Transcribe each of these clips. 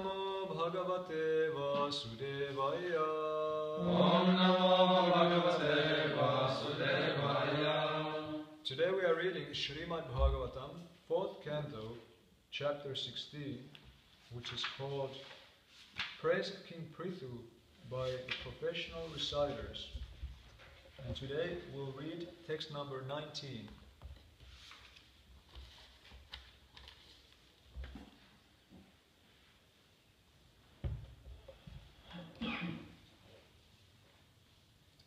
Namo Bhagavate Vasudevaya. Om Namo Bhagavate Vasudevaya. Today we are reading Srimad Bhagavatam, 4th canto, chapter 16, which is called Praise of King Prithu by the professional reciters. And today we'll read text number 19.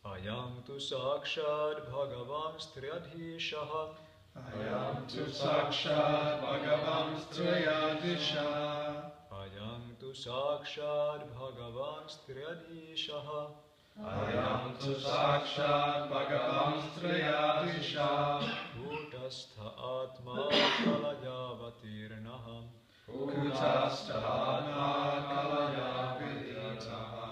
Ayam tu sakshad bhagavan striyadhishaha. Ayam tu sakshat Bhagavan Striyadisha. Ayam tu sakshad bhagavan striyadhishaha. Ayam tu sakshat Bhagavan Striyadisha. Kutastha atma kalayavatirnaham. Kutasthatma kalaya viditaha.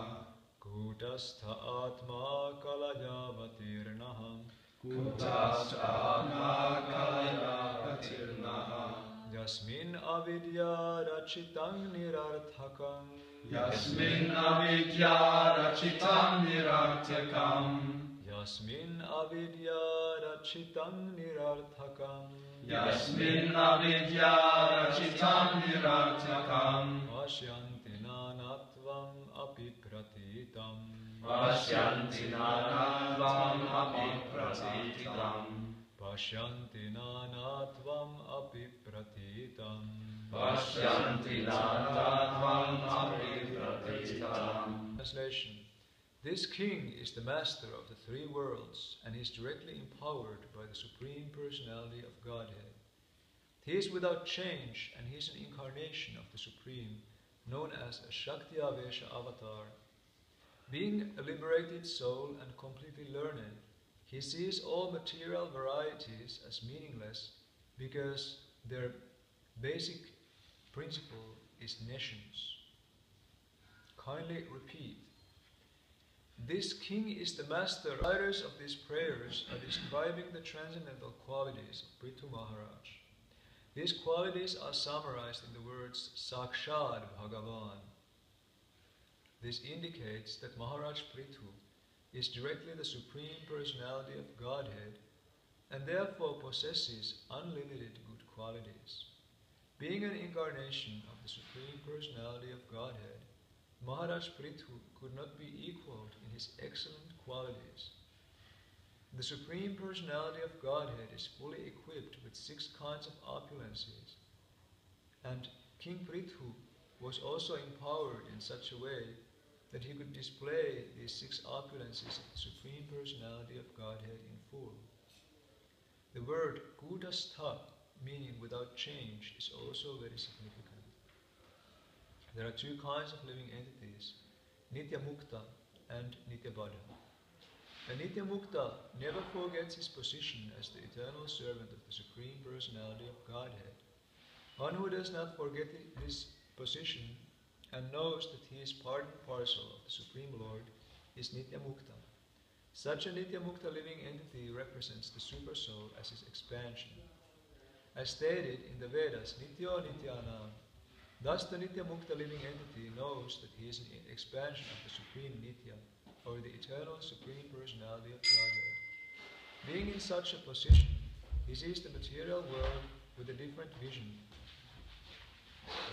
Kutastha atma kalayavatirnaham. Kutasthatma kalaya viditaha. Yasmin avidya rachitam nirarthakam. Yasmin avidya rachitam nirarthakam. Yasmin avidya rachitam nirarthakam. Yasmin avidya rachitam nirarthakam. Vashyanti nanatvam apipratitam. Vashyanti nanatvam apipratitam. Vashyanti nanatvam apipratitam. Vashyanti nanatvam apipratitam. Translation. This king is the master of the three worlds and is directly empowered by the Supreme Personality of Godhead. He is without change and he is an incarnation of the Supreme, known as a Shakti Avesha avatar. Being a liberated soul and completely learned, he sees all material varieties as meaningless because their basic principle is nescience. Kindly repeat. This king is the master. Writers of these prayers are describing the transcendental qualities of Prithu Maharaj. These qualities are summarized in the words Sakshad Bhagavan. This indicates that Maharaj Prithu is directly the Supreme Personality of Godhead and therefore possesses unlimited good qualities. Being an incarnation of the Supreme Personality of Godhead, Maharaj Prithu could not be equaled in his excellent qualities. The Supreme Personality of Godhead is fully equipped with 6 kinds of opulences, and King Prithu was also empowered in such a way that he could display these 6 opulences of the Supreme Personality of Godhead in full. The word Kutastha, meaning without change, is also very significant. There are 2 kinds of living entities, Nitya Mukta and Nitya Baddha. A Nitya Mukta never forgets his position as the eternal servant of the Supreme Personality of Godhead. One who does not forget his position and knows that he is part and parcel of the Supreme Lord is Nitya Mukta. Such a Nitya Mukta living entity represents the Super Soul as his expansion. As stated in the Vedas, Nityo Nityanam. Thus the Nitya Mukta living entity knows that he is an expansion of the Supreme Nitya, or the eternal Supreme Personality of Godhead. Being in such a position, he sees the material world with a different vision.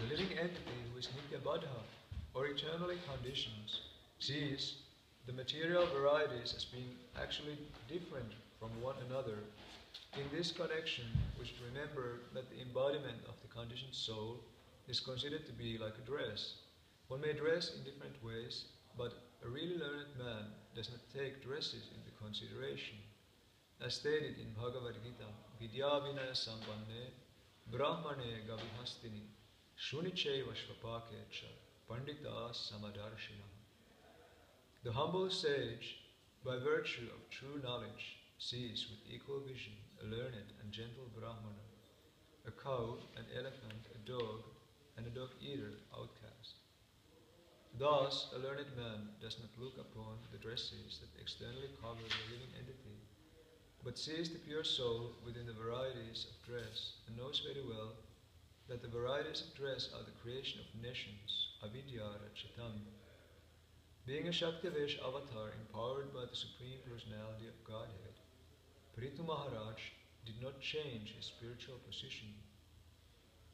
The living entity who is Nitya Baddha, or eternally conditioned, sees the material varieties as being actually different from one another. In this connection, we should remember that the embodiment of the conditioned soul is considered to be like a dress. One may dress in different ways, but a really learned man does not take dresses into consideration. As stated in Bhagavad Gita, Vidya Vinaya Sampanne Brahmane Gavihastini Shunicheva Shvapakecha Pandita Samadarshina. The humble sage, by virtue of true knowledge, sees with equal vision a learned and gentle Brahmana, a cow, an elephant, a dog, and a dog-eater outcast. Thus, a learned man does not look upon the dresses that externally cover the living entity, but sees the pure soul within the varieties of dress, and knows very well that the varieties of dress are the creation of nescience, avidyarachitam. Being a Shaktivesh avatar empowered by the Supreme Personality of Godhead, Prithu Maharaj did not change his spiritual position,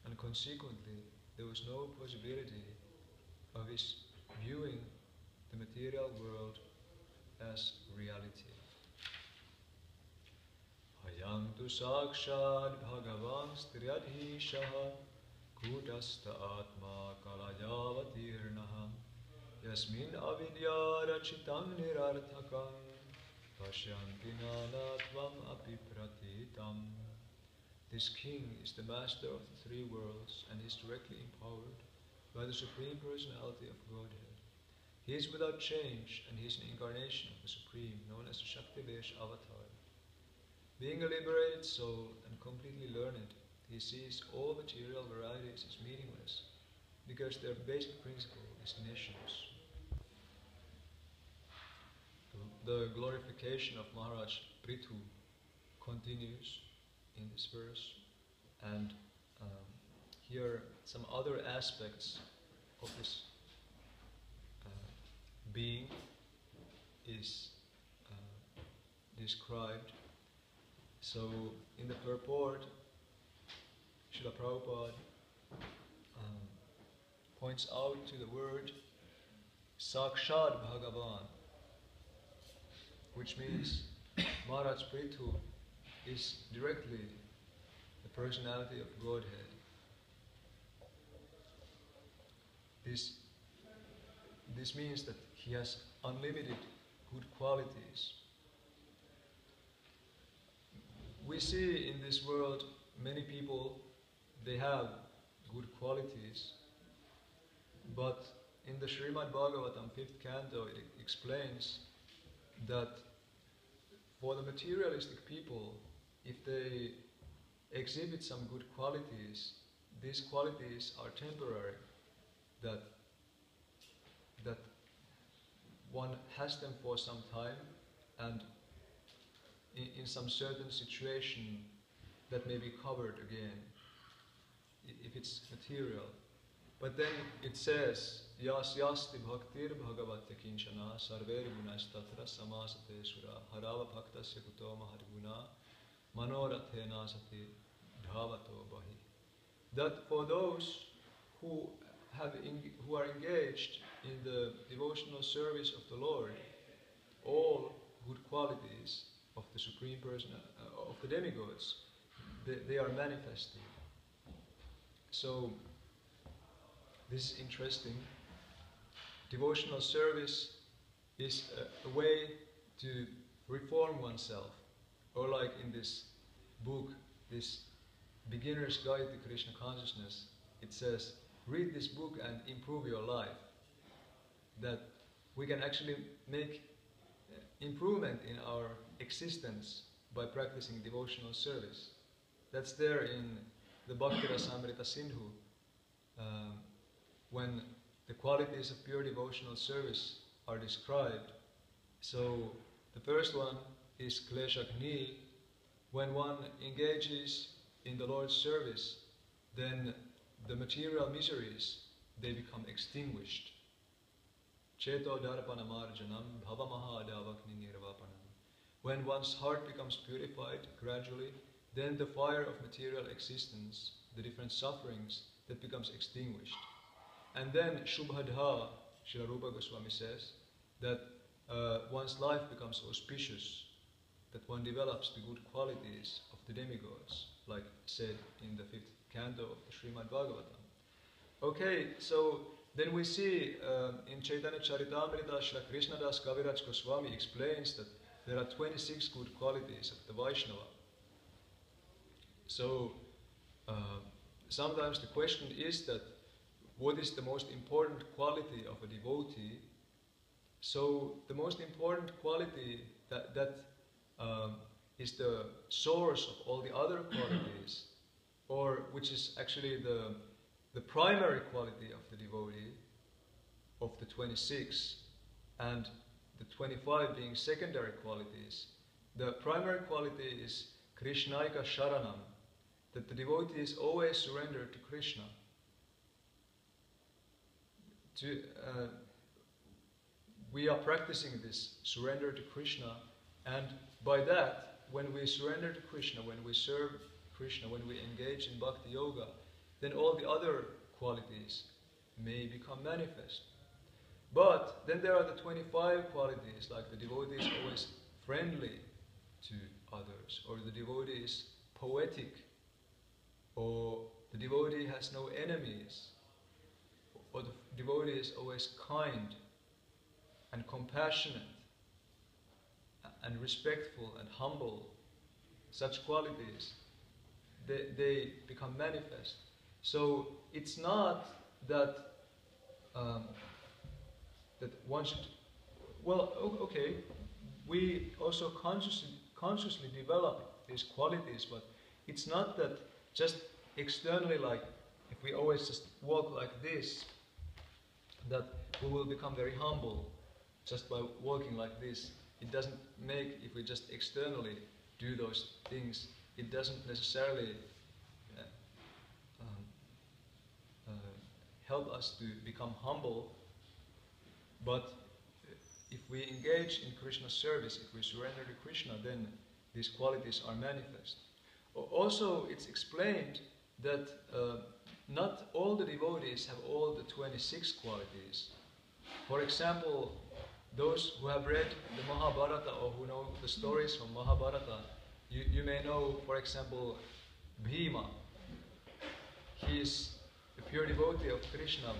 and consequently there was no possibility of his viewing the material world as reality. Hayam tu sakshad bhagavan striadhishaha kutasta atma kalayavatirnaha yasmin avidya rachitam nirarthakam pashyanti nanatvam apipratitam. This king is the master of the three worlds and is directly empowered by the Supreme Personality of Godhead. He is without change and he is an incarnation of the Supreme, known as the Shaktivesh Avatar. Being a liberated soul and completely learned, he sees all material varieties as meaningless because their basic principle is nations. The glorification of Maharaj Prithu continues in this verse, and here some other aspects of this being is described. So in the purport, Srila Prabhupada points out to the word Sakshad Bhagavan, which means Maharaj Prithu is directly the personality of Godhead. This means that he has unlimited good qualities. We see in this world many people, they have good qualities, but in the Srimad Bhagavatam 5th canto it explains that for the materialistic people, if they exhibit some good qualities, these qualities are temporary, that one has them for some time, and in some certain situation that may be covered again, if it's material. But then it says, Yas yasti bhaktir bhagavate kinchana sarver gunastatra samasate sura harava bhaktasya kuto maharguna manorathena sati dhavato bahi. That for those who are engaged in the devotional service of the Lord, all good qualities of the Supreme Person, of the demigods, they are manifested. So this is interesting. Devotional service is a way to reform oneself, or like in this book, this Beginner's Guide to Krishna Consciousness, it says, read this book and improve your life. That we can actually make improvement in our existence by practicing devotional service. That's there in the Bhakti Rasamrita Sindhu, when the qualities of pure devotional service are described. So the first one is Kleshagni. When one engages in the Lord's service, then the material miseries, they become extinguished. Cheto darpana marjanam bhavamaha adavakni nirvapanam. When one's heart becomes purified gradually, then the fire of material existence, the different sufferings, that becomes extinguished. And then Shubhadha, Srila Rupa Goswami says, that one's life becomes auspicious, that one develops the good qualities of the demigods, like said in the 5th canto of the Srimad Bhagavatam. Okay, so then we see in Chaitanya Charitamrita, Srila Krishnadas Kaviraj Goswami explains that there are 26 good qualities of the Vaishnava. So sometimes the question is that what is the most important quality of a devotee? So the most important quality that is the source of all the other qualities, or which is actually the primary quality of the devotee, of the 26, and the 25 being secondary qualities. The primary quality is Krishnaika Sharanam, that the devotee is always surrendered to Krishna. we are practicing this surrender to Krishna, and by that, when we surrender to Krishna, when we serve Krishna, when we engage in bhakti yoga, then all the other qualities may become manifest. But then there are the 25 qualities, like the devotee is always friendly to others, or the devotee is poetic, or the devotee has no enemies, or the devotee is always kind and compassionate and respectful and humble. Such qualities, they become manifest. So it's not that that one should, well, okay, we also consciously develop these qualities, but it's not that just externally, like if we always just walk like this, that we will become very humble just by walking like this. It doesn't make, if we just externally do those things, it doesn't necessarily help us to become humble. But if we engage in Krishna's service, if we surrender to Krishna, then these qualities are manifest. Also, it's explained that not all the devotees have all the 26 qualities. For example, those who have read the Mahabharata or who know the stories from Mahabharata, you may know, for example, Bhima. He is a pure devotee of Krishna,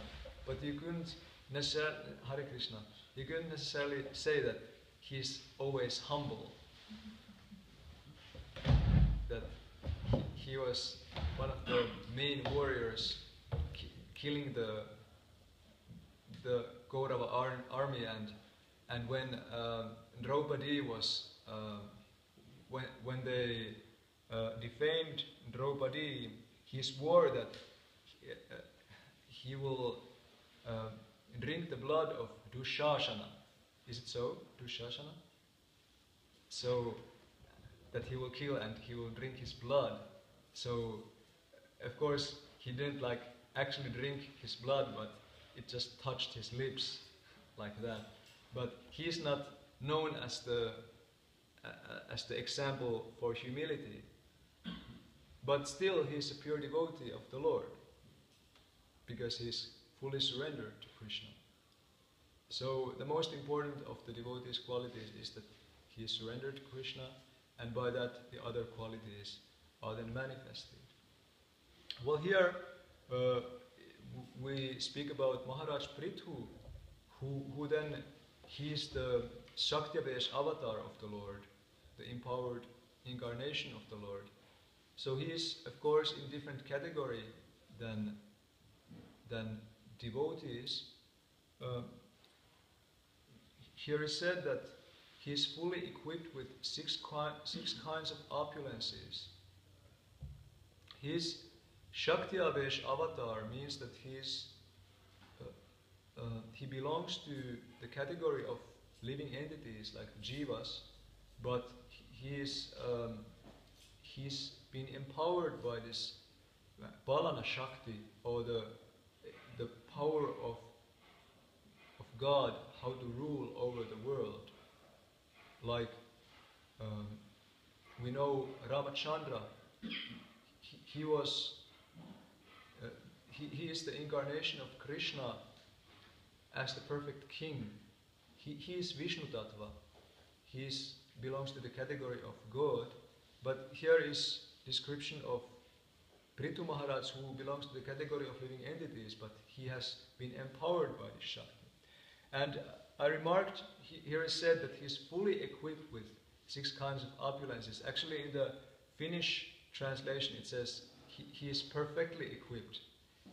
but you couldn't necessarily, Hare Krishna, you couldn't necessarily say that he's always humble. That he was one of the main warriors killing the Kaurava army, and when Draupadi was when they defamed Draupadi, he swore that he will drink the blood of Dushashana. Is it so? Dushashana? So that he will kill and he will drink his blood. So of course he didn't like actually drink his blood, but it just touched his lips like that. But he is not known as the example for humility. But still he is a pure devotee of the Lord, because he is fully surrendered to Krishna. So the most important of the devotee's qualities is that he is surrendered to Krishna, and by that the other qualities are then manifested. Well, here we speak about Maharaj Prithu, who then, he is the Shakti-Avesh avatar of the Lord, the empowered incarnation of the Lord. So he is, of course, in different category than devotees. Here is said that he is fully equipped with six kinds of opulences. His Shakti-Avesh avatar means that he belongs to the category of living entities like jivas, but he's been empowered by this Palana Shakti, or the power of God, how to rule over the world. Like we know Ramachandra, he is the incarnation of Krishna as the perfect king. He is Vishnu Tattva. He belongs to the category of God. But here is description of Prithu Maharaj, who belongs to the category of living entities, but he has been empowered by this Shakti. And I remarked, here is said that he is fully equipped with 6 kinds of opulences. Actually, in the Finnish translation it says he is perfectly equipped.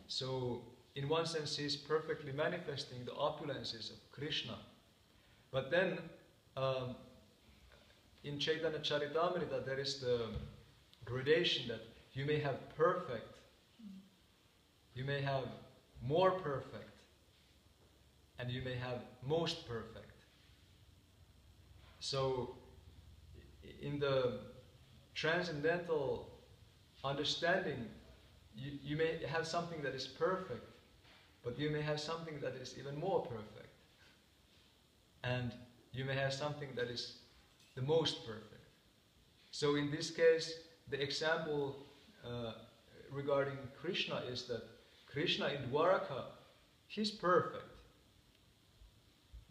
So in one sense he is perfectly manifesting the opulences of Krishna. But then in Chaitanya Charitamrita there is the gradation that you may have perfect, you may have more perfect, and you may have most perfect. So in the transcendental understanding, you may have something that is perfect, But you may have something that is even more perfect. And you may have something that is the most perfect. So in this case, the example regarding Krishna is that Krishna in Dwaraka, he's perfect.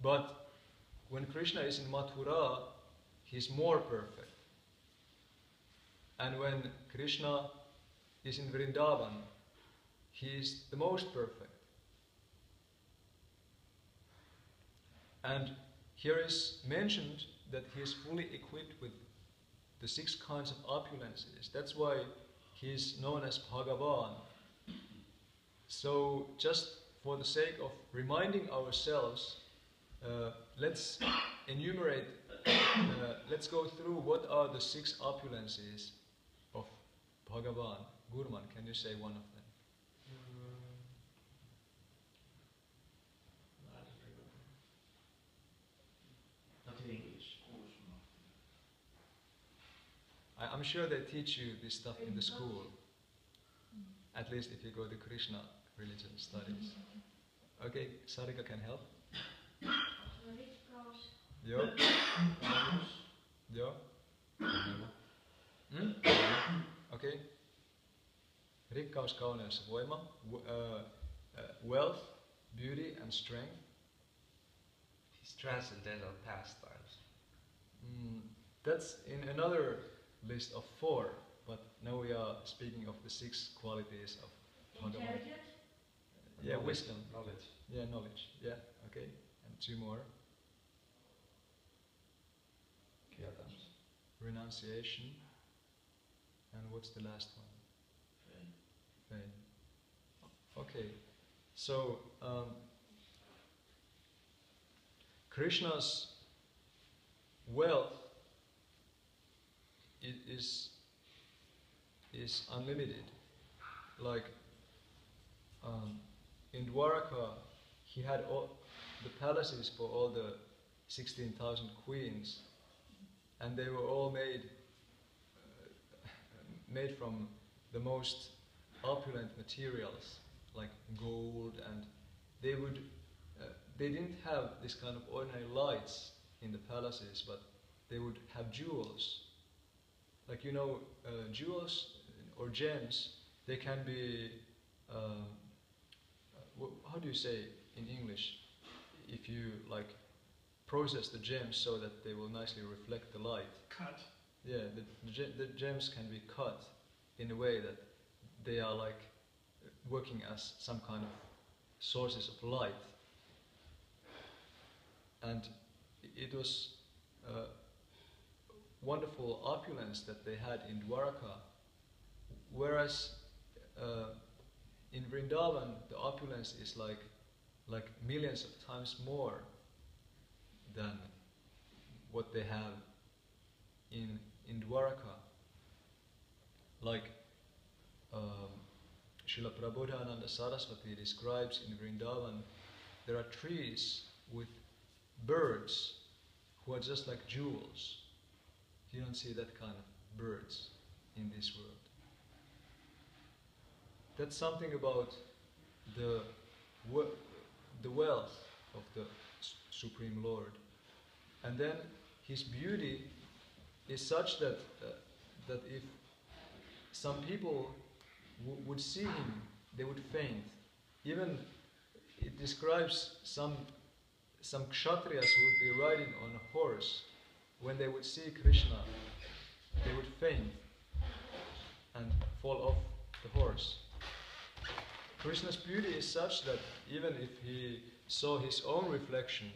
But when Krishna is in Mathura, he's more perfect. And when Krishna is in Vrindavan, he is the most perfect. And here is mentioned that he is fully equipped with the 6 kinds of opulences. That's why he is known as Bhagavan. So just for the sake of reminding ourselves, let's enumerate, let's go through what are the 6 opulences of Bhagavan. Gurman, can you say one of them? Not in English. I'm sure they teach you this stuff in the school. At least if you go to Krishna religion studies. Okay, Sarika can help. Joo. Joo. Okay. Rikkaus, kauneus, voima, wealth, beauty and strength. His transcendental pastimes. That's in another list of 4, but now we are speaking of the 6 qualities of Bhagavan. Yeah, Knowledge. wisdom. Knowledge. Yeah, knowledge. Yeah, okay. And 2 more. Kyatams. Renunciation. And what's the last one? Faith. Okay. So, Krishna's wealth is unlimited. Like in Dwaraka, he had all the palaces for all the 16,000 queens, and they were all made from the most opulent materials, like gold, and they didn't have this kind of ordinary lights in the palaces, but they would have jewels. Like, you know, jewels or gems, they can be, how do you say in English, if you like process the gems so that they will nicely reflect the light? Cut. Yeah, the gems can be cut in a way that they are like working as some kind of sources of light. And it was wonderful opulence that they had in Dwaraka, whereas in Vrindavan the opulence is like millions of times more than what they have in Dwaraka. Like Srila Prabodhananda Saraswati describes in Vrindavan, there are trees with birds who are just like jewels. You don't see that kind of birds in this world. That's something about the wealth of the Supreme Lord. And then his beauty is such that that if some people would see him, they would faint. Even it describes some kshatriyas who would be riding on a horse. When they would see Krishna, they would faint and fall off the horse. Krishna's beauty is such that even if he saw his own reflection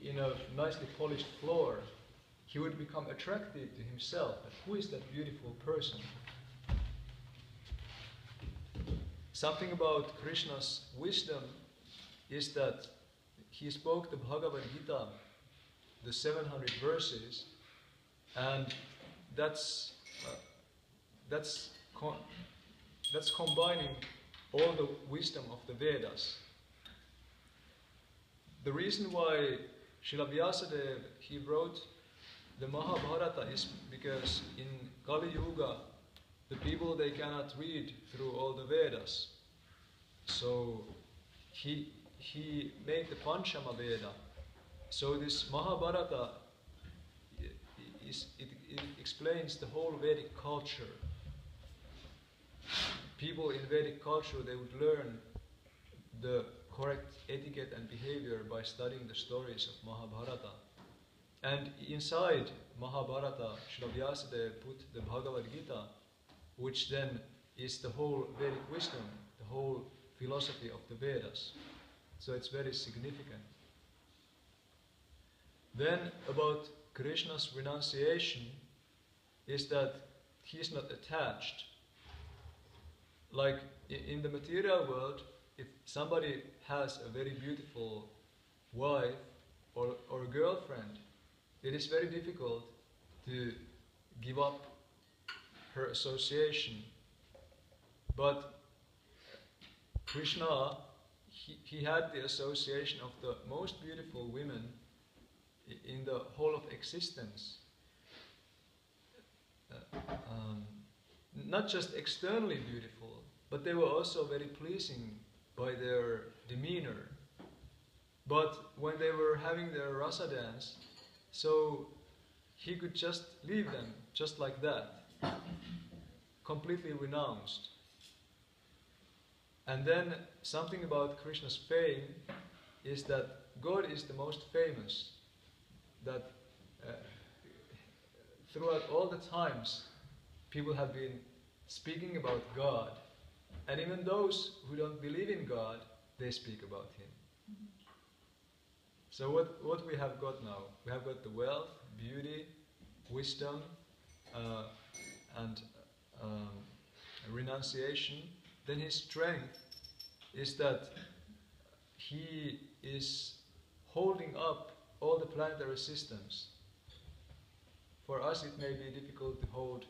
in a nicely polished floor, he would become attracted to himself. But who is that beautiful person? Something about Krishna's wisdom is that he spoke the Bhagavad Gita, the 700 verses, and that's combining all the wisdom of the Vedas. The reason why Srila Vyasadeva, he wrote the Mahabharata is because in Kali Yuga the people, they cannot read through all the Vedas. So he made the Panchama Veda. So this Mahabharata, it explains the whole Vedic culture. People in Vedic culture, they would learn the correct etiquette and behavior by studying the stories of Mahabharata. And inside Mahabharata, Srila Vyasadeva put the Bhagavad Gita, which then is the whole Vedic wisdom, the whole philosophy of the Vedas. So it's very significant. Then about Krishna's renunciation is that he is not attached. Like in the material world, if somebody has a very beautiful wife or girlfriend, it is very difficult to give up her association. But Krishna, he had the association of the most beautiful women in the whole of existence. Not just externally beautiful, but they were also very pleasing by their demeanor. But when they were having their rasa dance, so he could just leave them just like that, completely renounced. And then something about Krishna's fame is that God is the most famous, that throughout all the times people have been speaking about God, and even those who don't believe in God, they speak about Him. So what we have got now? We have got the wealth, beauty, wisdom, and renunciation. Then his strength is that he is holding up all the planetary systems. For us it may be difficult to hold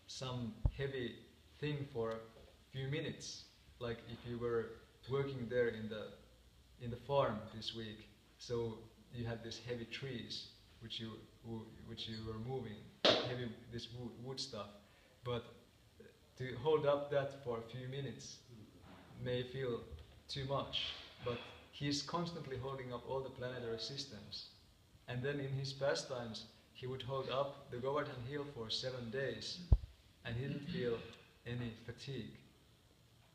some heavy thing for a few minutes, like if you were working there in the farm this week. So you had these heavy trees which you were moving, this wood stuff. But to hold up that for a few minutes may feel too much. But he is constantly holding up all the planetary systems. And then in his pastimes, he would hold up the Govardhan Hill for 7 days, and he didn't feel any fatigue.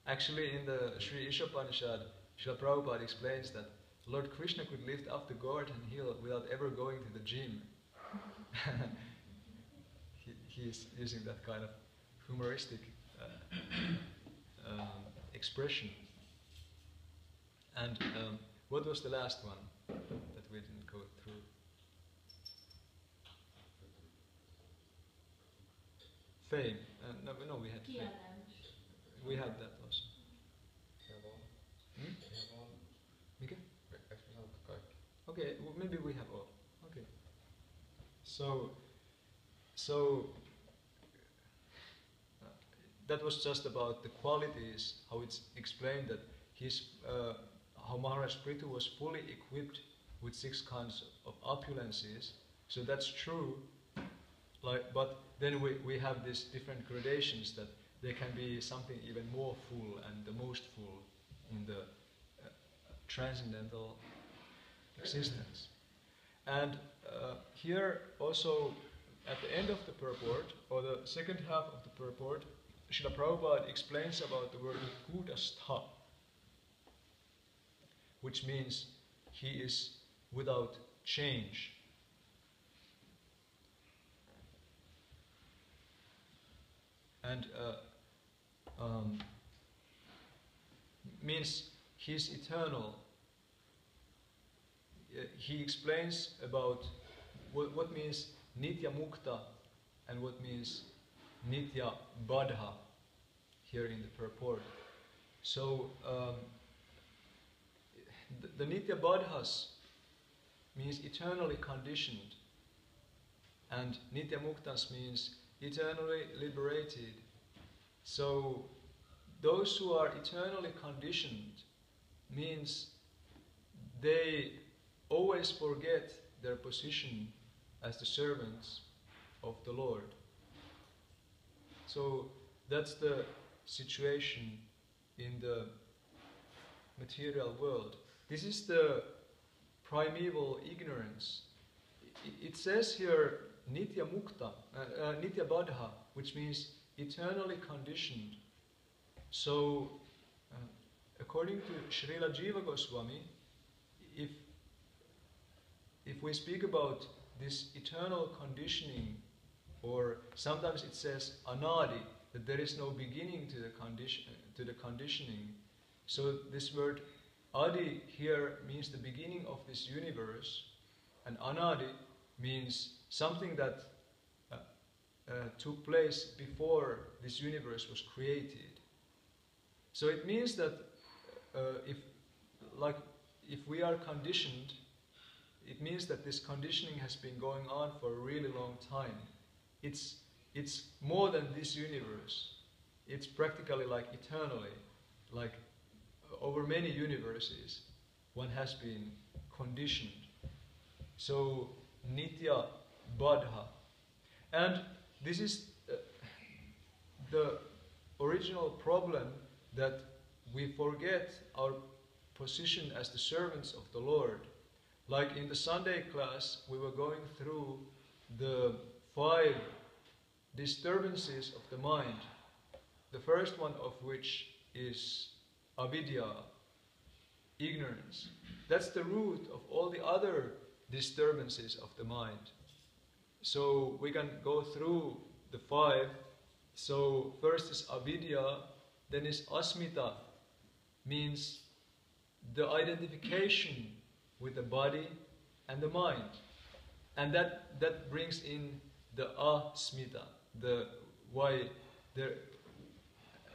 Actually, in the Sri Ishopanishad, Srila Prabhupada explains that Lord Krishna could lift up the Govardhan Hill without ever going to the gym. He is using that kind of humoristic expression. And what was the last one that we didn't go through? Fame. No, we had fame. We had that also. Mikä? Okay, well, maybe we have all. Okay. So that was just about the qualities, how it's explained that how Maharaj Prithu was fully equipped with 6 kinds of opulences. So that's true. But then we have these different gradations, that there can be something even more full and the most full in the transcendental existence. And here also at the end of the purport, or the second half of the purport, Srila Prabhupada explains about the word Kudastha, which means he is without change. And means he is eternal. He explains about what means Nitya Mukta and what means Nitya Badha here in the purport. So the Nitya Badhas means eternally conditioned, and Nitya Muktas means eternally liberated. So those who are eternally conditioned means they always forget their position as the servants of the Lord. So that's the situation in the material world. This is the primeval ignorance. It says here nitya mukta, nitya baddha, which means eternally conditioned. So, according to Srila Jiva Goswami, if we speak about this eternal conditioning, or sometimes it says anadi, that there is no beginning to the conditioning. So this word adi here means the beginning of this universe, and anadi means something that took place before this universe was created. So it means that if we are conditioned, it means that this conditioning has been going on for a really long time. It's more than this universe. It's practically like eternally, like over many universes, one has been conditioned. So nitya baddha, and this is the original problem, that we forget our position as the servants of the Lord. Like in the Sunday class, we were going through the 5 disturbances of the mind. The first one of which is avidya, ignorance. That's the root of all the other disturbances of the mind. So we can go through the 5. So first is avidya, then is asmita, means the identification with the body and the mind. And that brings in the asmita, the why there.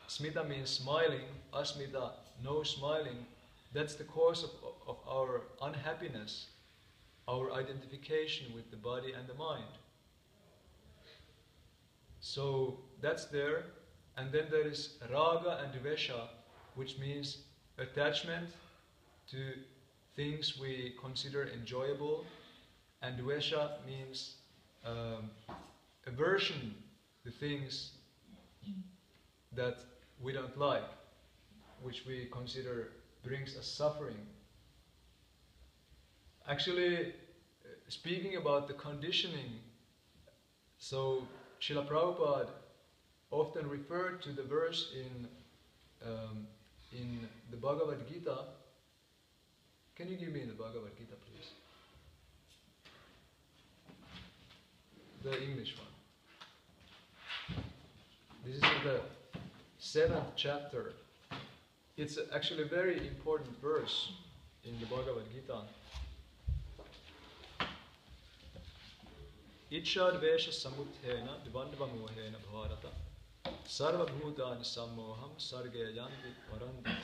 Smita means smiling, asmita, no smiling. That's the cause of our unhappiness, our identification with the body and the mind. So that's there. And then there is raga and dvesha, which means attachment to things we consider enjoyable. And dvesha means aversion to things that we don't like, which we consider brings us suffering. Actually, speaking about the conditioning, so Srila Prabhupada often referred to the verse in the Bhagavad Gita. Can you give me the Bhagavad Gita, please? The English one. This is in the 7th chapter. It's actually a very important verse in the Bhagavad Gita. Ichadvesha samudhena dvandvamohena bharata sarva bhutani sammoham sarge yanti parantama.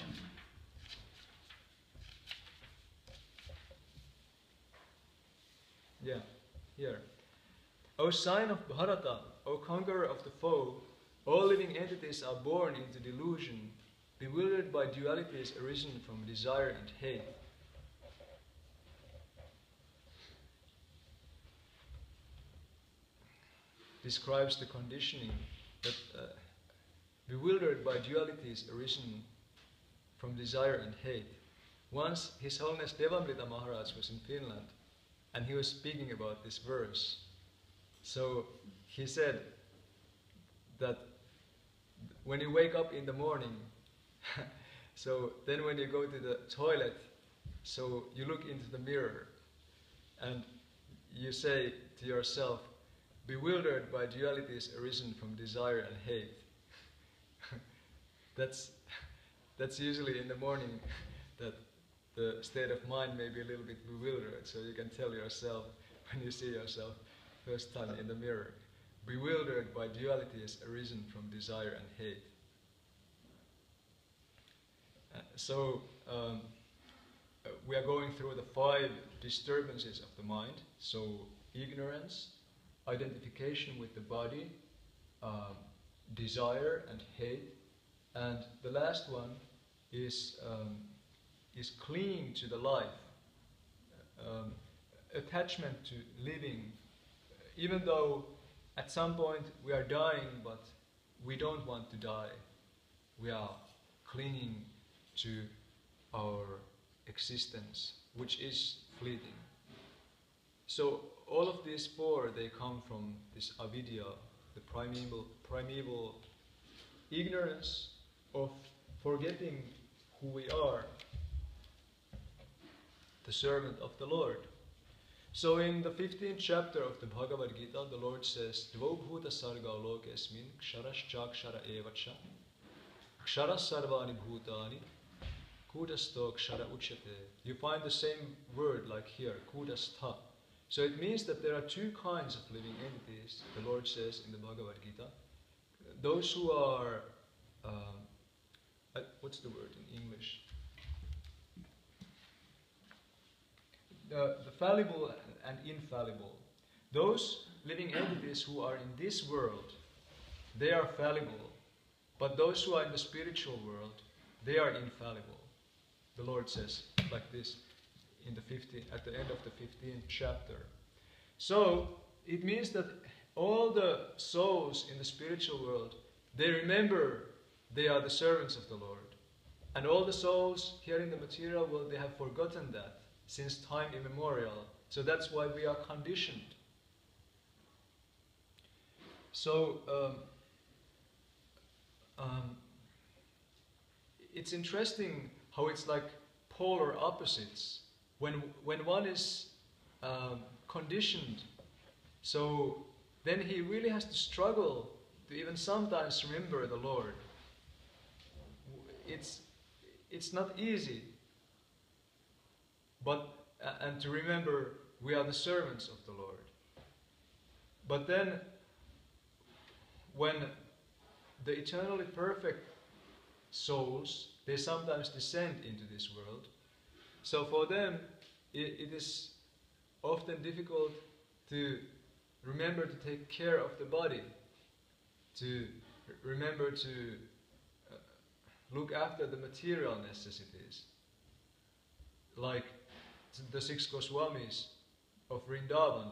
Yeah, here. O sign of Bharata, O conqueror of the foe, all living entities are born into delusion, bewildered by dualities arisen from desire and hate. Describes the conditioning that bewildered by dualities arisen from desire and hate. Once His Holiness Devamrita Maharaj was in Finland, and he was speaking about this verse. So he said that when you wake up in the morning, so then when you go to the toilet, so you look into the mirror and you say to yourself, bewildered by dualities arisen from desire and hate. That's usually in the morning that the state of mind may be a little bit bewildered, so you can tell yourself when you see yourself first time in the mirror, bewildered by dualities arisen from desire and hate. So we are going through the 5 disturbances of the mind. So ignorance, identification with the body, desire and hate, and the last one is clinging to the life, attachment to living, even though at some point we are dying, but we don't want to die. We are clinging to our existence, which is fleeting. So all of these four, they come from this avidya, the primeval ignorance of forgetting who we are, the servant of the Lord. So in the 15th chapter of the Bhagavad Gita, the Lord says, Dvobhuta sarga lokesmin ksharashchakshara evacha kshara sarvani bhutani kudasto kshara uchate. You find the same word like here, kudastha. So it means that there are two kinds of living entities, the Lord says in the Bhagavad Gita. Those who are, what's the word in English? The fallible and infallible. Those living entities who are in this world, they are fallible. But those who are in the spiritual world, they are infallible. The Lord says like this at the end of the 15th chapter. So it means that all the souls in the spiritual world, they remember they are the servants of the Lord. And all the souls here in the material world, they have forgotten that since time immemorial. So that's why we are conditioned. So it's interesting how it's like polar opposites. When one is conditioned, so then he really has to struggle to even sometimes remember the Lord. It's not easy. But and to remember we are the servants of the Lord. But then when the eternally perfect souls, they sometimes descend into this world. So for them it is often difficult to remember to take care of the body, to remember to look after the material necessities. Like the 6 Goswamis of Vrindavan,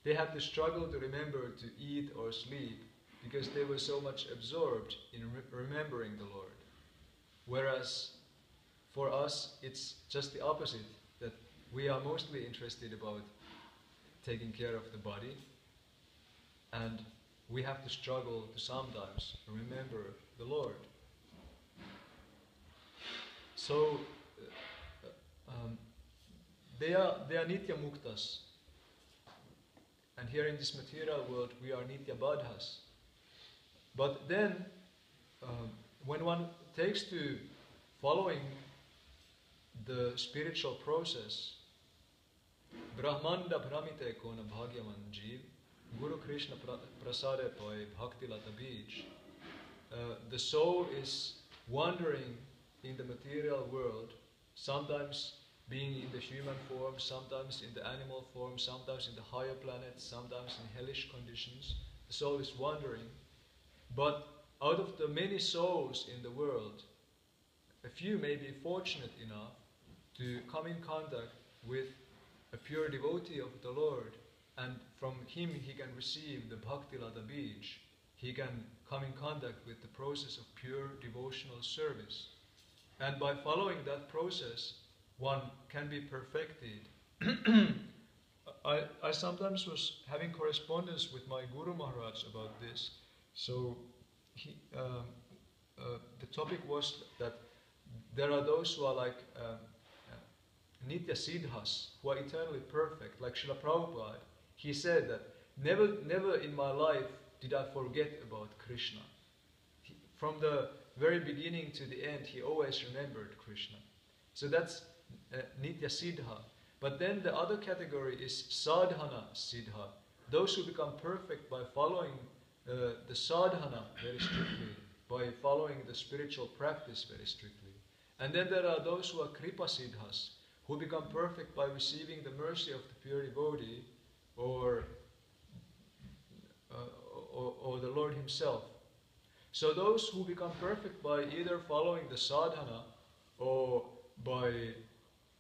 they had to struggle to remember to eat or sleep because they were so much absorbed in remembering the Lord. Whereas for us, it's just the opposite, that we are mostly interested about taking care of the body, and we have to struggle to sometimes remember the Lord. So they are nitya muktas, and here in this material world we are nitya badhas. But then when one takes to following the spiritual process, Brahmanda Brahmite Kona Bhagyaman Jeev, Guru Krishna Prasade Pai Bhakti Lata Beach, the soul is wandering in the material world, sometimes being in the human form, sometimes in the animal form, sometimes in the higher planets, sometimes in hellish conditions. The soul is wandering. But out of the many souls in the world, a few may be fortunate enough to come in contact with a pure devotee of the Lord, and from him he can receive the Bhakti Lata Bij. He can come in contact with the process of pure devotional service. And by following that process, one can be perfected. I sometimes was having correspondence with my Guru Maharaj about this. So the topic was that there are those who are like Nitya Siddhas, who are eternally perfect, like Srila Prabhupada. He said that never in my life did I forget about Krishna. From the very beginning to the end, he always remembered Krishna. So that's Nitya Siddha. But then the other category is Sadhana Siddha. Those who become perfect by following the sadhana very strictly, by following the spiritual practice very strictly. And then there are those who are Kripa Siddhas, who become perfect by receiving the mercy of the pure devotee or the Lord himself. So those who become perfect by either following the sadhana or by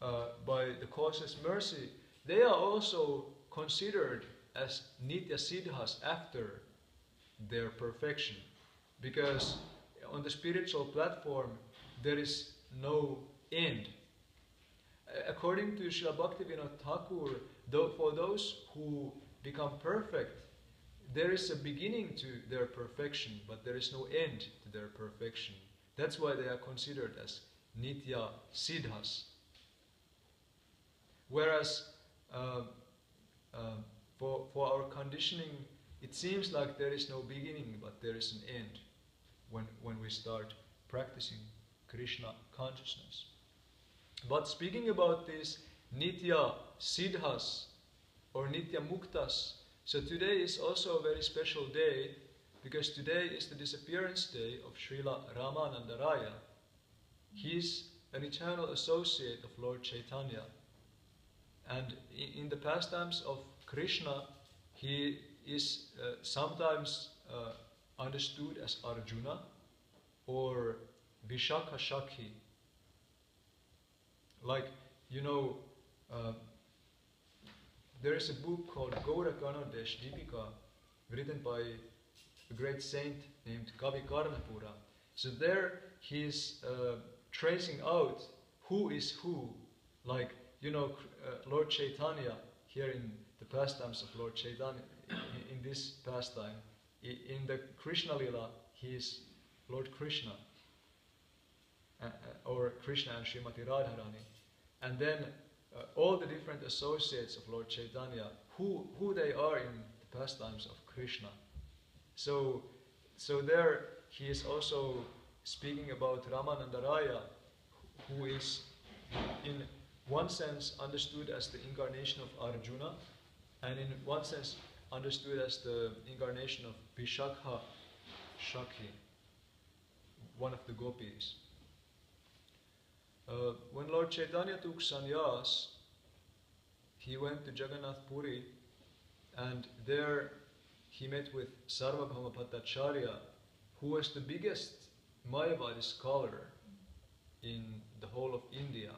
the causeless mercy, they are also considered as Nitya Siddhas after their perfection. because on the spiritual platform there is no end. According to Srila Bhaktivinoda Thakur, for those who become perfect, there is a beginning to their perfection, but there is no end to their perfection. That's why they are considered as Nitya Siddhas. Whereas for our conditioning, it seems like there is no beginning, but there is an end when we start practicing Krishna consciousness. But speaking about these Nitya Siddhas or Nitya Muktas, so today is also a very special day, because today is the disappearance day of Srila Ramananda Raya. He is an eternal associate of Lord Chaitanya. And in the pastimes of Krishna, he is sometimes understood as Arjuna or Vishakha Shakhi. Like, there is a book called Gaura Kanadesh Deepika, written by a great saint named Kavi Karnapura. So there he is tracing out who is who. Like, Lord Chaitanya, here in the pastimes of Lord Chaitanya, in this pastime, in the Krishna Lila, he is Lord Krishna, or Krishna and Srimati Radharani. And then all the different associates of Lord Chaitanya, who they are in the pastimes of Krishna. So there he is also speaking about Ramananda Raya, who is in one sense understood as the incarnation of Arjuna, and in one sense understood as the incarnation of Vishakha Shakhi, one of the gopis. When Lord Chaitanya took sannyas, he went to Jagannath Puri, and there he met with Sarvabhauma Bhattacharya, who was the biggest Mayavadi scholar in the whole of India.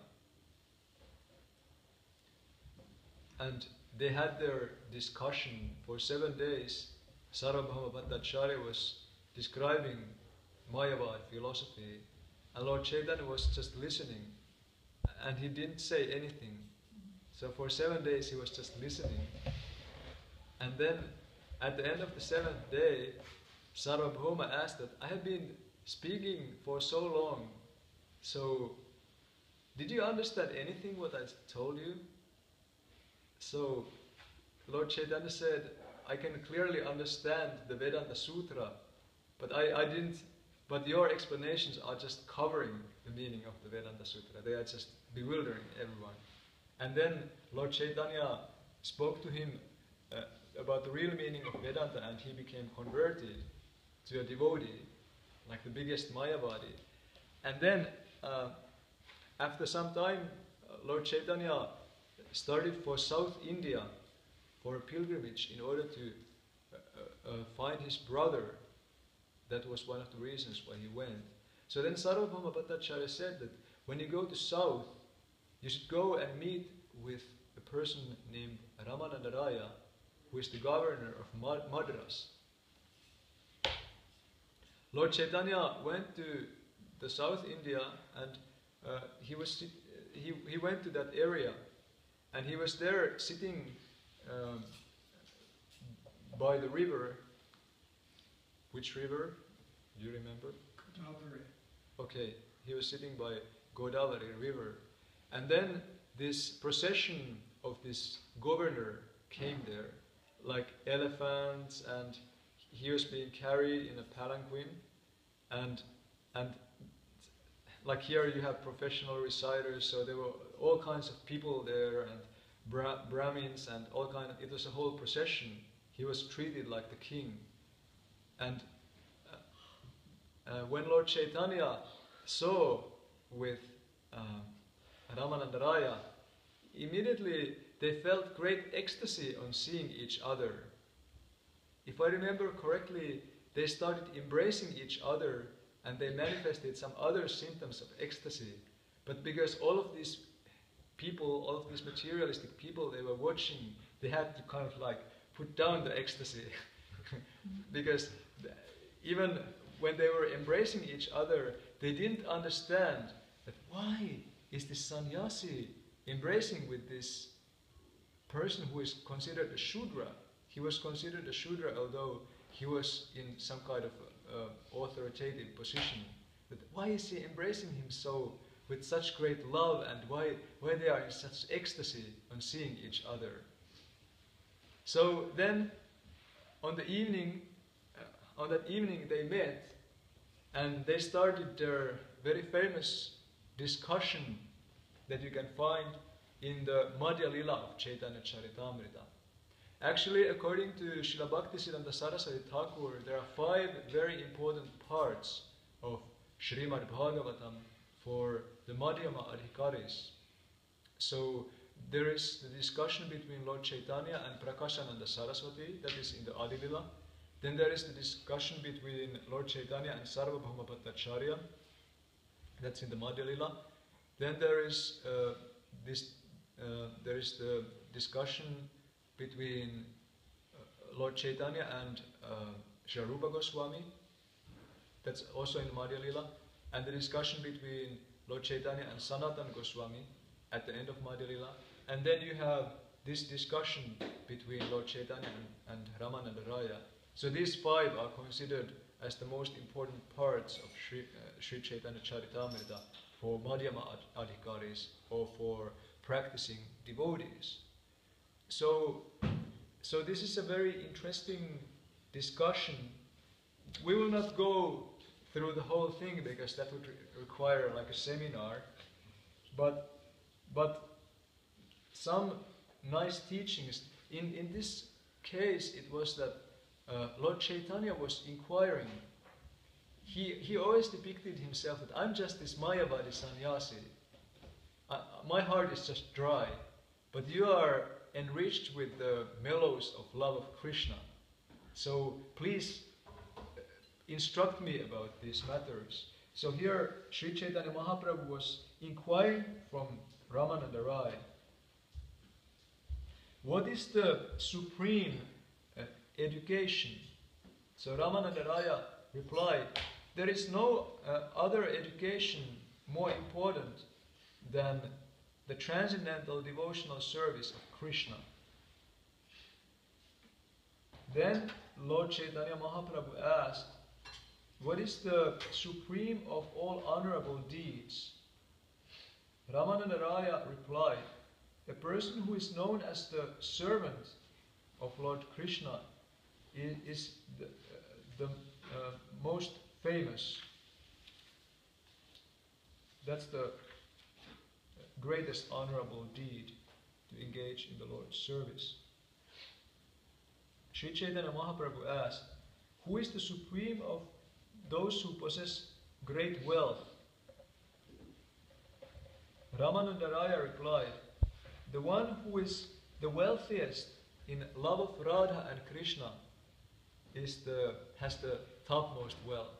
And they had their discussion for 7 days. Sarvabhauma Bhattacharya was describing Mayavadi philosophy, and Lord Chaitanya was just listening, and he didn't say anything. So for 7 days he was just listening. And then at the end of the 7th day, Sarvabhauma asked that, I have been speaking for so long, so did you understand anything what I told you? So Lord Chaitanya said, I can clearly understand the Vedanta Sutra, but I didn't. But your explanations are just covering the meaning of the Vedanta Sutra. They are just bewildering everyone. And then Lord Chaitanya spoke to him about the real meaning of Vedanta, and he became converted to a devotee, like the biggest Mayavadi. And then after some time, Lord Chaitanya started for South India for a pilgrimage in order to find his brother. That was one of the reasons why he went. So then Sarvabhauma Bhattacharya said that when you go to South, you should go and meet with a person named Ramananda Raya, who is the governor of Madras. Lord Chaitanya went to the South India, and he went to that area, and he was there sitting by the river. Which river? Do you remember? Godavari. Okay, he was sitting by Godavari river, and then this procession of this governor came there, like elephants, and he was being carried in a palanquin, and like here you have professional reciters, so there were all kinds of people there, and Brahmins and all kind of, it was a whole procession. He was treated like the king. And when Lord Chaitanya saw with Ramananda Raya, immediately they felt great ecstasy on seeing each other. If I remember correctly, they started embracing each other, and they manifested some other symptoms of ecstasy. But because all of these people, all of these materialistic people they were watching, they had to kind of like put down the ecstasy. Because even when they were embracing each other, they didn't understand that why is this sannyasi embracing with this person who is considered a Shudra. He was considered a Shudra although he was in some kind of authoritative position. But why is he embracing him so with such great love, and why they are in such ecstasy on seeing each other? So then on that evening they met, and they started their very famous discussion that you can find in the Madhya Lila of Chaitanya Charitamrita. Actually, according to Srila Bhaktisiddhanta Saraswati Thakur, there are 5 very important parts of Srimad Bhagavatam for the Madhyama Adhikaris. So there is the discussion between Lord Chaitanya and Prakashananda Saraswati, that is in the Adi Lila. Then there is the discussion between Lord Chaitanya and Sarvabhauma Bhattacharya, that's in the Madhya Lila. Then there is the discussion between Lord Chaitanya and Sri Rupa Goswami, that's also in the Madhya Lila, and the discussion between Lord Chaitanya and Sanatan Goswami at the end of Madhya Lila. And then you have this discussion between Lord Chaitanya and Ramananda Raya. So these 5 are considered as the most important parts of Sri Chaitanya Charitamrita for Madhyama Adhikaris, or for practicing devotees. So this is a very interesting discussion. We will not go through the whole thing because that would require like a seminar, but some nice teachings. In this case, it was that Lord Chaitanya was inquiring. He always depicted himself that I'm just this Mayavadi sannyasi. My heart is just dry, but you are enriched with the mellows of love of Krishna. So please instruct me about these matters. So here Sri Chaitanya Mahaprabhu was inquiring from Ramananda Rai, what is the supreme education? So Ramananda Raya replied, there is no other education more important than the transcendental devotional service of Krishna. Then Lord Chaitanya Mahaprabhu asked, what is the supreme of all honorable deeds? Ramananda Raya replied, a person who is known as the servant of Lord Krishna is the most famous. That's the greatest honorable deed, to engage in the Lord's service. Sri Chaitanya Mahaprabhu asked, who is the supreme of those who possess great wealth? Ramananda Raya replied, the one who is the wealthiest in love of Radha and Krishna has the topmost wealth.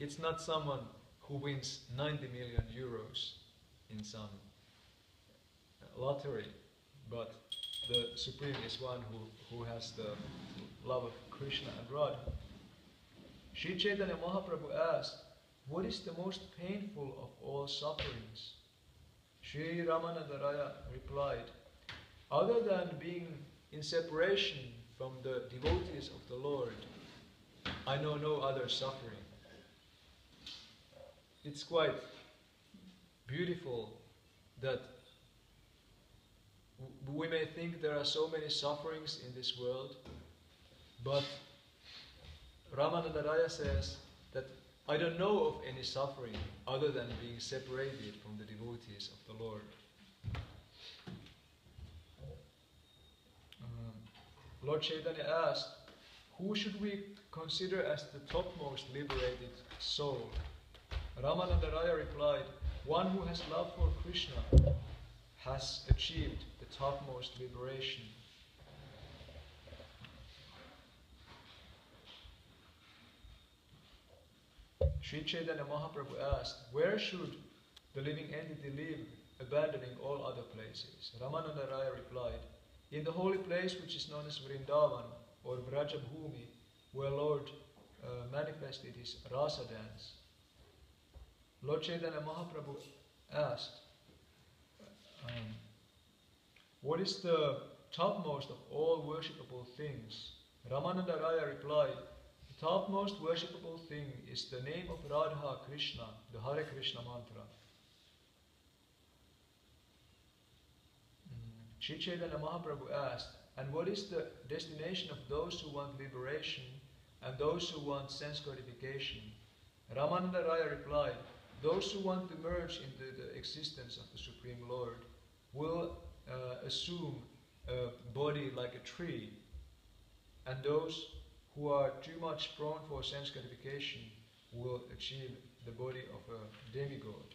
It's not someone who wins 90 million euros in some lottery, but the supreme is one who has the love of Krishna and Radha. Sri Chaitanya Mahaprabhu asked, what is the most painful of all sufferings? Sri Ramananda Raya replied, other than being in separation from the devotees of the Lord, I know no other suffering. It's quite beautiful that we may think there are so many sufferings in this world, but Ramananda Raya says that I don't know of any suffering other than being separated from the devotees of the Lord. Lord Chaitanya asked, who should we consider as the topmost liberated soul? Ramananda Raya replied, one who has love for Krishna has achieved the topmost liberation. Sri Chaitanya Mahaprabhu asked, where should the living entity live, abandoning all other places? Ramananda Raya replied, in the holy place which is known as Vrindavan or Vrajabhumi, where Lord manifested his rasa dance. Lord Chaitanya Mahaprabhu asked, what is the topmost of all worshipable things? Ramananda Raya replied, the topmost worshipable thing is the name of Radha Krishna, the Hare Krishna mantra. Sri Chaitanya Mahaprabhu asked, and what is the destination of those who want liberation and those who want sense gratification? Ramananda Raya replied, those who want to merge into the existence of the Supreme Lord will assume a body like a tree, and those who are too much prone for sense gratification will achieve the body of a demigod.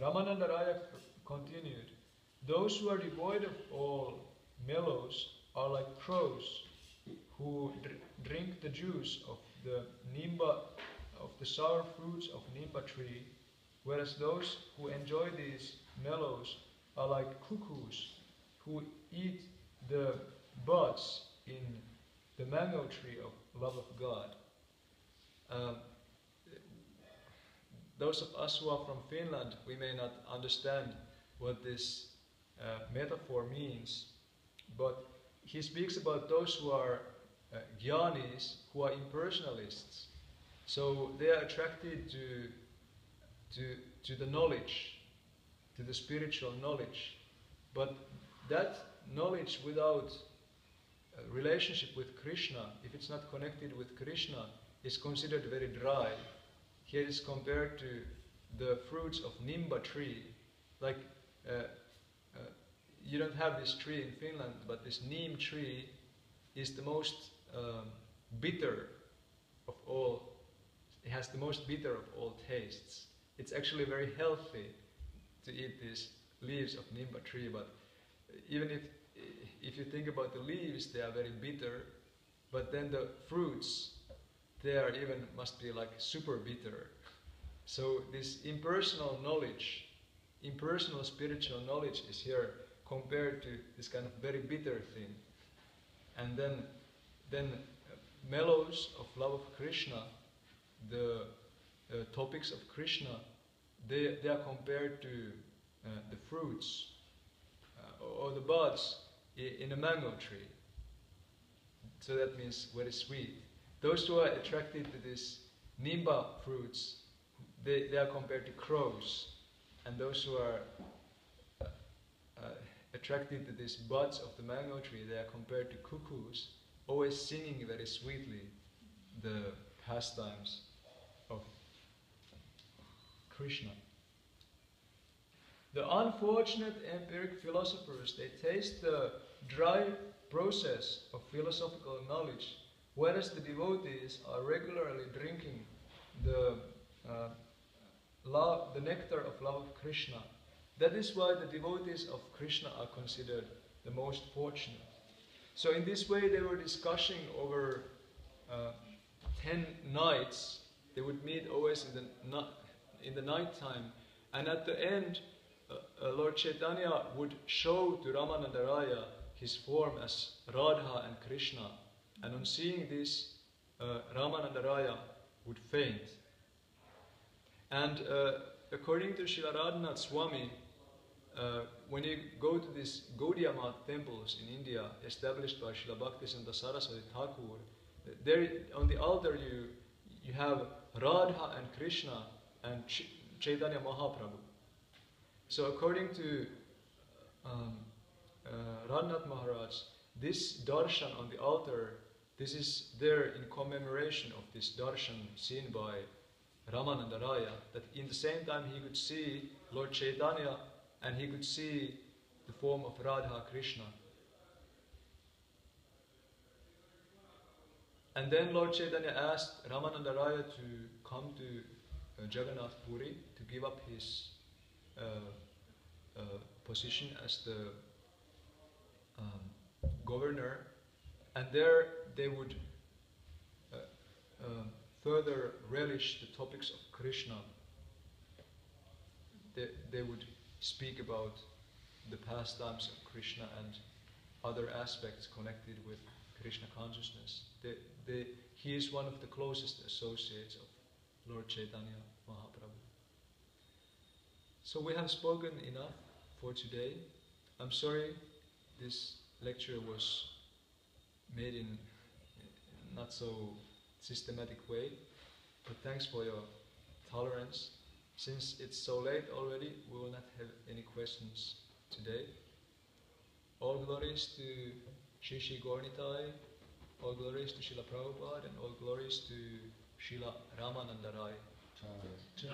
Ramananda Raya continued, those who are devoid of all mellows are like crows who drink the juice of the nimba, of the sour fruits of nimba tree, whereas those who enjoy these mellows are like cuckoos who eat the buds in the mango tree of love of God. Those of us who are from Finland, we may not understand what this metaphor means, but he speaks about those who are jnanis, who are impersonalists. So they are attracted to the knowledge, to the spiritual knowledge. But that knowledge without a relationship with Krishna, if it's not connected with Krishna, is considered very dry. Here it is compared to the fruits of nimba tree. Like you don't have this tree in Finland, but this neem tree is the most bitter of all. It has the most bitter of all tastes. It's actually very healthy to eat these leaves of nimba tree, but even if you think about the leaves, they are very bitter, but then the fruits, they are even must be like super bitter. So this impersonal knowledge, impersonal spiritual knowledge is here compared to this kind of very bitter thing. And then mellows of love of Krishna, the topics of Krishna, they are compared to the fruits or the buds in a mango tree. So that means very sweet. Those who are attracted to these nimba fruits, they are compared to crows. And those who are attracted to these buds of the mango tree, they are compared to cuckoos, always singing very sweetly the pastimes of Krishna. The unfortunate empiric philosophers, they taste the dry process of philosophical knowledge, whereas the devotees are regularly drinking the nectar of love of Krishna. That is why the devotees of Krishna are considered the most fortunate. So in this way they were discussing over 10 nights. They would meet always in the night time, and at the end Lord Chaitanya would show to Ramananda Raya his form as Radha and Krishna, and on seeing this Ramananda Raya would faint. And according to Srila Radhanath Swami, when you go to these Gaudiya Math temples in India, established by Srila Bhaktisiddhanta Saraswati Thakur, there on the altar you have Radha and Krishna and Chaitanya Mahaprabhu. So according to Radhanath Maharaj, this darshan on the altar, this is there in commemoration of this darshan seen by Ramananda Raya, that in the same time he could see Lord Chaitanya and he could see the form of Radha Krishna. And then Lord Chaitanya asked Ramananda Raya to come to Jagannath Puri to give up his position as the governor, and there they would further relish the topics of Krishna. They would speak about the pastimes of Krishna and other aspects connected with Krishna consciousness. He is one of the closest associates of Lord Chaitanya Mahaprabhu. So we have spoken enough for today. I'm sorry this lecture was made in not so systematic way, but thanks for your tolerance. Since it's so late already, we will not have any questions today. All glories to Shri Shri Gaurnitai, all glories to Srila Prabhupada, and all glories to Srila Ramananda Rai. Jai.